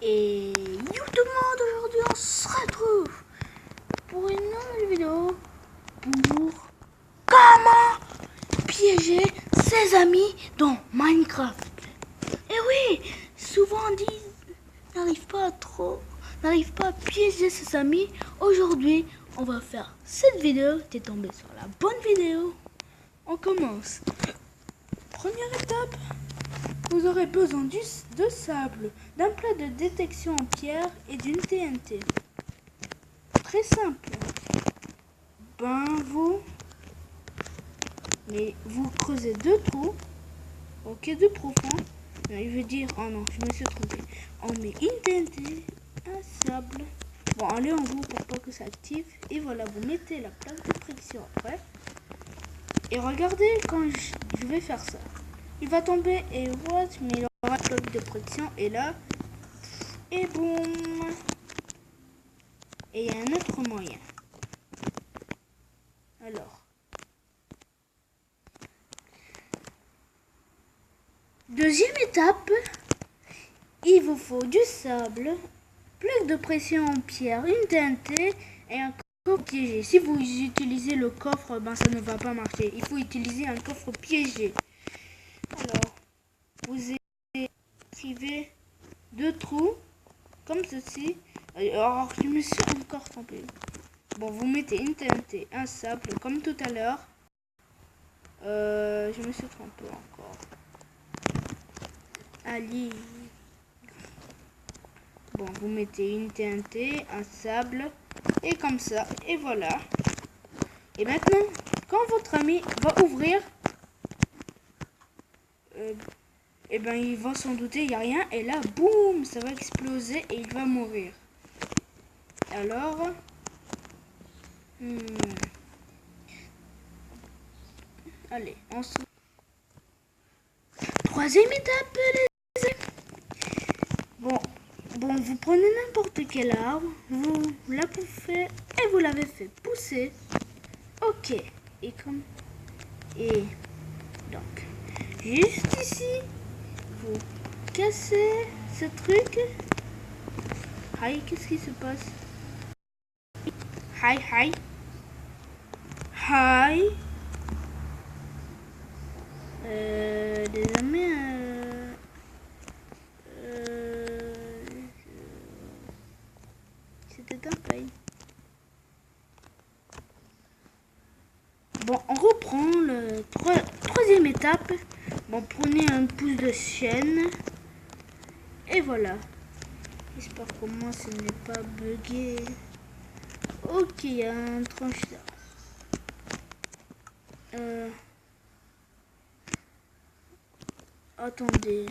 Et yo tout le monde, aujourd'hui on se retrouve pour une nouvelle vidéo pour comment piéger ses amis dans Minecraft. Et oui, souvent on dit n'arrive pas à piéger ses amis. Aujourd'hui on va faire cette vidéo. T'es tombé sur la bonne vidéo. On commence. Première étape. Vous aurez besoin de sable, d'un plat de détection en pierre et d'une TNT. Très simple. Vous creusez 2 trous, ok, 2 profonds. Non, il veut dire, oh non, je me suis trompé. On met une TNT, un sable. Bon, allez en haut pour pas que ça active. Et voilà, vous mettez la plaque de friction après. Et regardez quand je vais faire ça. Il va tomber et what, mais il aura une plaque de friction et là, et boum. Et il y a un autre moyen. Alors, deuxième étape, il vous faut du sable, plaque de pression en pierre, une TNT et un coffre piégé. Si vous utilisez le coffre, ben ça ne va pas marcher. Il faut utiliser un coffre piégé. Alors, vous écrivez 2 trous comme ceci. Alors, je me suis encore trompé. Bon, vous mettez une TNT, un sable comme tout à l'heure. Je me suis trompé encore. Allez. Bon, vous mettez une TNT, un sable et comme ça. Et voilà. Et maintenant, quand votre ami va ouvrir, et ben il va s'en douter, il n'y a rien. Et là, boum, ça va exploser et il va mourir. Alors, allez, on se... Troisième étape, les amis. Bon, vous prenez n'importe quel arbre, vous la poussez et vous l'avez fait pousser. Ok. Et donc, juste ici, vous cassez ce truc. Aïe, qu'est-ce qui se passe? Aïe, aïe. Aïe. Les amis, c'était un pain. Bon, on reprend le troisième étape. Bon, prenez un pouce de chaîne. Et voilà. J'espère qu'au moins ce n'est pas bugué. Ok, il y a un tranche là. Attendez.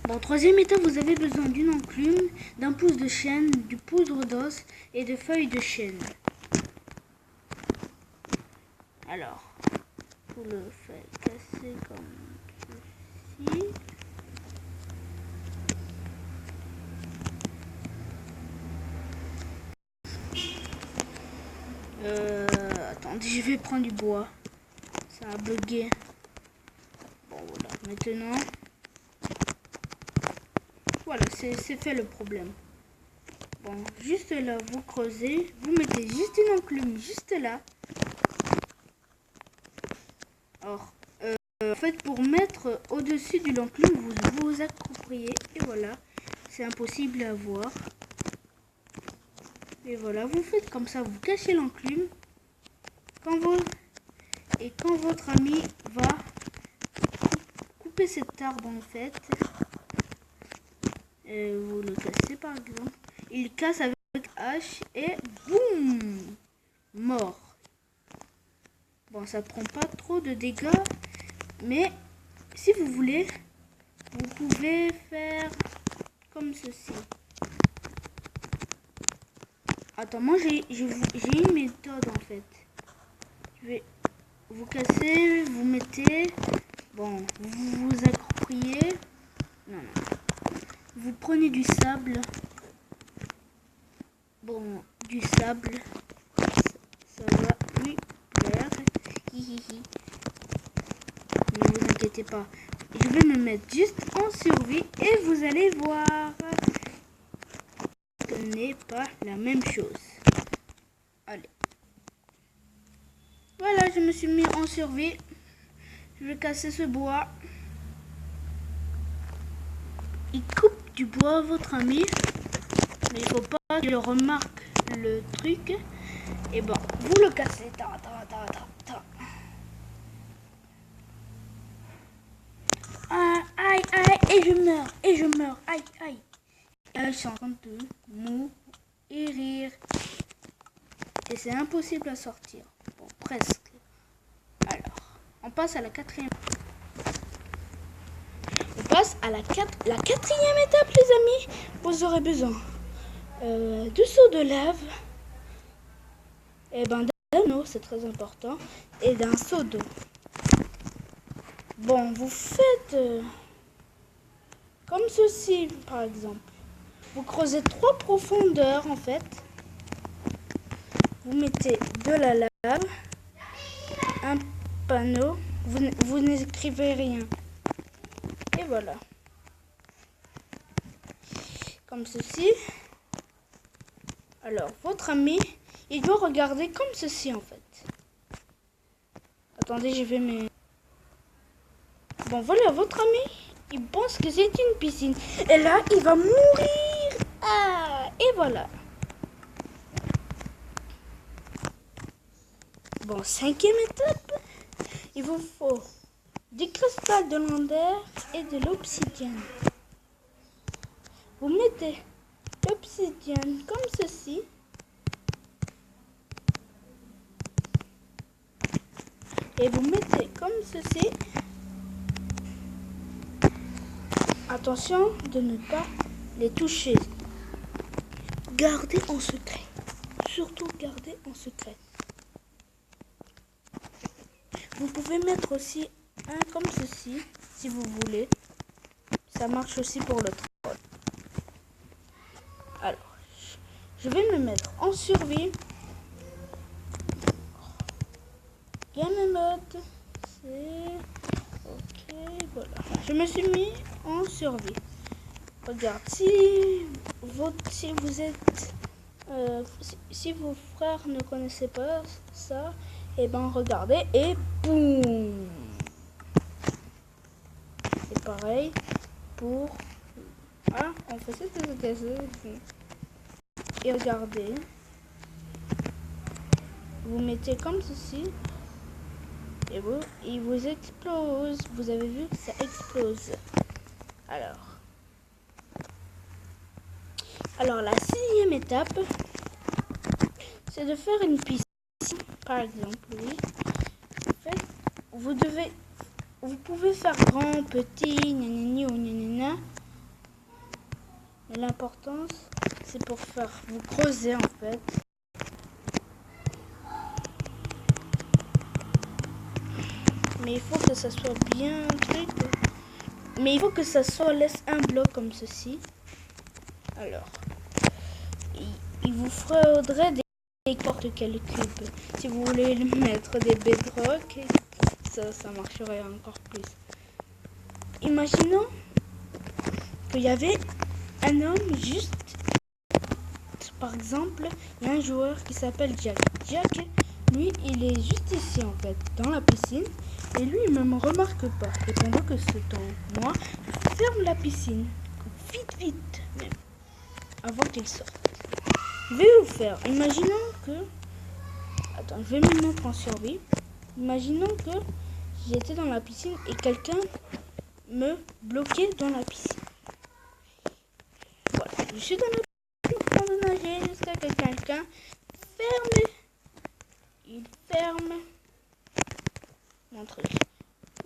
Bon, troisième étape, vous avez besoin d'une enclume, d'un pouce de chêne, du poudre d'os et de feuilles de chêne. Alors, vous le faites casser comme ceci. Attendez, je vais prendre du bois. Ça a bugué. Bon, voilà. Maintenant, voilà, c'est fait le problème. Bon, juste là, vous creusez. Vous mettez juste une enclume, juste là. Alors, en fait, pour mettre au-dessus de l'enclume, vous vous appropriez. Et voilà, c'est impossible à voir. Et voilà, vous faites comme ça, vous cachez l'enclume. Et quand votre ami va couper cet arbre, en fait, vous le cassez par exemple, il casse avec hache et boum, mort. Bon, ça prend pas trop de dégâts, mais si vous voulez, vous pouvez faire comme ceci. Attends, moi j'ai une méthode en fait. Je vais vous casser, vous mettez, bon, vous vous appropriez. Non. Vous prenez du sable. Bon, du sable, ça va lui plaire. Ne vous inquiétez pas. Je vais me mettre juste en survie et vous allez voir. Ce n'est pas la même chose. Allez. Voilà, je me suis mis en survie. Je vais casser ce bois. Il coupe du bois, votre ami. Mais il faut pas qu'il remarque le truc. Et bon, vous le cassez. Ah, aïe, aïe, et je meurs, aïe, aïe. Et là, je suis en train de mourir. Et c'est impossible à sortir. Bon, presque. Alors, on passe à la quatrième. On passe à la quatrième étape, les amis. Vous aurez besoin de seaux de lave. Et ben d'un eau, c'est très important. Et d'un seau d'eau. Bon, vous faites comme ceci, par exemple. Vous creusez 3 profondeurs, en fait. Vous mettez de la lave, un panneau. Vous n'écrivez rien. Et voilà. Comme ceci. Alors, votre ami, il doit regarder comme ceci, en fait. Attendez, je vais me... Bon, voilà, votre ami, il pense que c'est une piscine. Et là, il va mourir. Ah, et voilà. Bon, cinquième étape, il vous faut des cristals de lander et de l'obsidienne. Vous mettez l'obsidienne comme ceci. Et vous mettez comme ceci. Attention de ne pas les toucher. Gardez en secret. Surtout gardez en secret. Vous pouvez mettre aussi un comme ceci, si vous voulez. Ça marche aussi pour le troll. Alors, je vais me mettre en survie. Game mode, c'est... Ok, voilà. Je me suis mis en survie. Regarde, si vous êtes... si vos frères ne connaissaient pas ça, et ben regardez et boum. C'est pareil pour... Ah, on fait cette et regardez. Vous mettez comme ceci. Et il vous explose. Vous avez vu que ça explose. Alors la sixième étape, c'est de faire une piscine. Par exemple, oui. En fait, vous pouvez faire grand, petit, gna ou gna. Mais l'importance, c'est pour faire, vous creuser en fait. Mais il faut que ça soit bien truc. Mais il faut que ça soit laisse un bloc comme ceci. Alors, il vous faudrait des n'importe quel cube. Si vous voulez mettre des bedrock, ça marcherait encore plus. Imaginons qu'il y avait un homme juste. Par exemple, il y a un joueur qui s'appelle Jack. Jack, lui, il est juste ici en fait, dans la piscine. Et lui, il ne me remarque pas. Et pendant que ce temps, moi, je ferme la piscine. Vite, même. Avant qu'il sorte. Je vais vous faire. Imaginons que... Attends, je vais me mettre en survie. Imaginons que j'étais dans la piscine et quelqu'un me bloquait dans la piscine. Voilà, je suis dans la piscine en train de nager jusqu'à que quelqu'un ferme. Il ferme mon truc.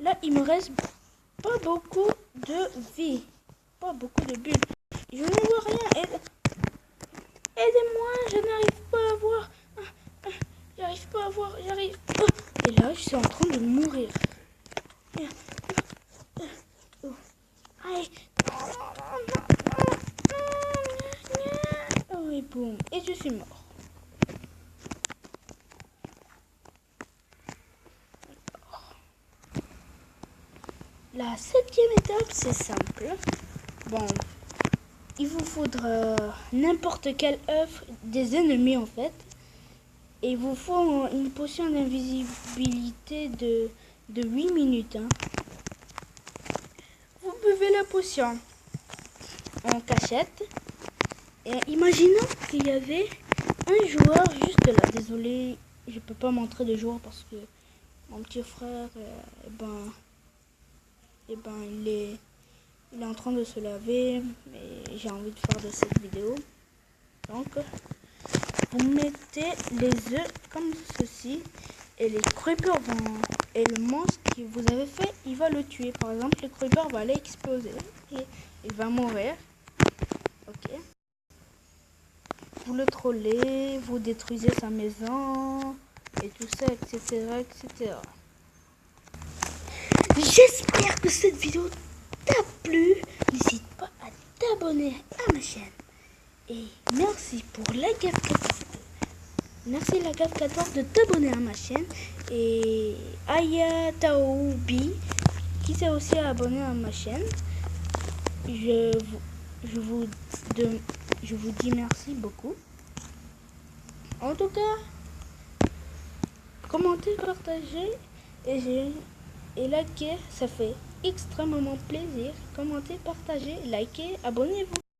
Là, il me reste pas beaucoup de vie. Pas beaucoup de bulles. Je ne vois rien. Aidez-moi, je n'arrive pas à voir. J'arrive pas à voir, j'arrive pas. Et là, je suis en train de mourir. Aïe. Oh, et boum. Et je suis mort. La septième étape, c'est simple. Bon, il vous faudra n'importe quel œuf des ennemis en fait. Et il vous faut une potion d'invisibilité de 8 minutes. Hein. Vous buvez la potion en cachette. Et imaginons qu'il y avait un joueur juste là. Désolé, je peux pas montrer de joueur parce que mon petit frère, il est en train de se laver. Mais j'ai envie de faire de cette vidéo. Donc, vous mettez les œufs comme ceci. Et les creepers vont... Et le monstre que vous avez fait, il va le tuer. Par exemple, le creeper va aller exploser. Et il va mourir. Ok. Vous le trollez, vous détruisez sa maison, et tout ça, etc., etc. J'espère que cette vidéo t'a plu. N'hésite pas à t'abonner à ma chaîne. Et merci pour la GAF 14. Merci la GAF 14 de t'abonner à ma chaîne. Et Aya Taoubi, qui s'est aussi abonné à ma chaîne. Je vous dis merci beaucoup. En tout cas, commentez, partagez et likez, ça fait extrêmement plaisir. Commentez, partagez, likez, abonnez-vous.